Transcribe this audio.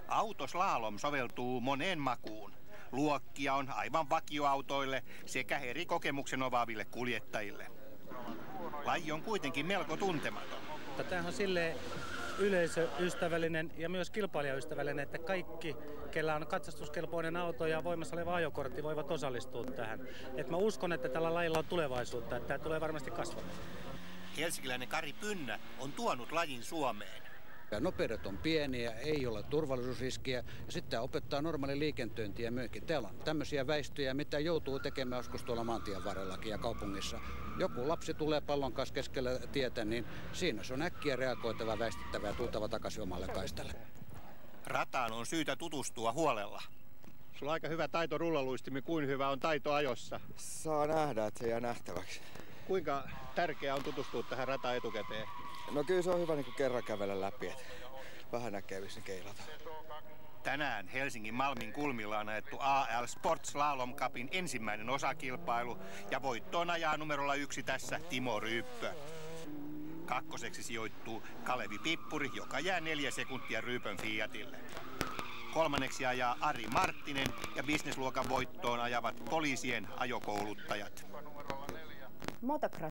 Autoslalom soveltuu moneen makuun. Luokkia on aivan vakioautoille sekä eri kokemuksen omaaville kuljettajille. Laji on kuitenkin melko tuntematon. Tämä on silleen yleisöystävällinen ja myös kilpailijaystävällinen, että kaikki, kellä on katsastuskelpoinen auto ja voimassa oleva ajokortti, voivat osallistua tähän. Et mä uskon, että tällä lajilla on tulevaisuutta, että tämä tulee varmasti kasvamaan. Helsinkiläinen Kari Pynnä on tuonut lajin Suomeen. Ja nopeudet on pieniä, ei ole turvallisuusriskiä ja sitten opettaa normaali liikentöintiä myöskin. Täällä on tämmöisiä väistöjä, mitä joutuu tekemään joskus tuolla maantien varrellakin ja kaupungissa. Joku lapsi tulee pallon kanssa keskellä tietä, niin siinä se on äkkiä reagoitava, väistettävä ja tultava takaisin omalle kaistalle. Rataan on syytä tutustua huolella. Sulla on aika hyvä taito rullaluistimi, kuin hyvä on taito ajossa? Saa nähdä, että se jää nähtäväksi. Kuinka tärkeää on tutustua tähän rataan etukäteen? No kyllä se on hyvä niin kerran kävellä läpi, että vähän näkee missä keilata. Tänään Helsingin Malmin kulmilla on ajettu AL Sport Slalom Cupin ensimmäinen osakilpailu ja voittoon ajaa numerolla 1 tässä Timo Ryyppö. Kakkoseksi sijoittuu Kalevi Pippuri, joka jää 4 sekuntia Ryypön Fiatille. Kolmanneksi ajaa Ari Marttinen ja bisnesluokan voittoon ajavat poliisien ajokouluttajat.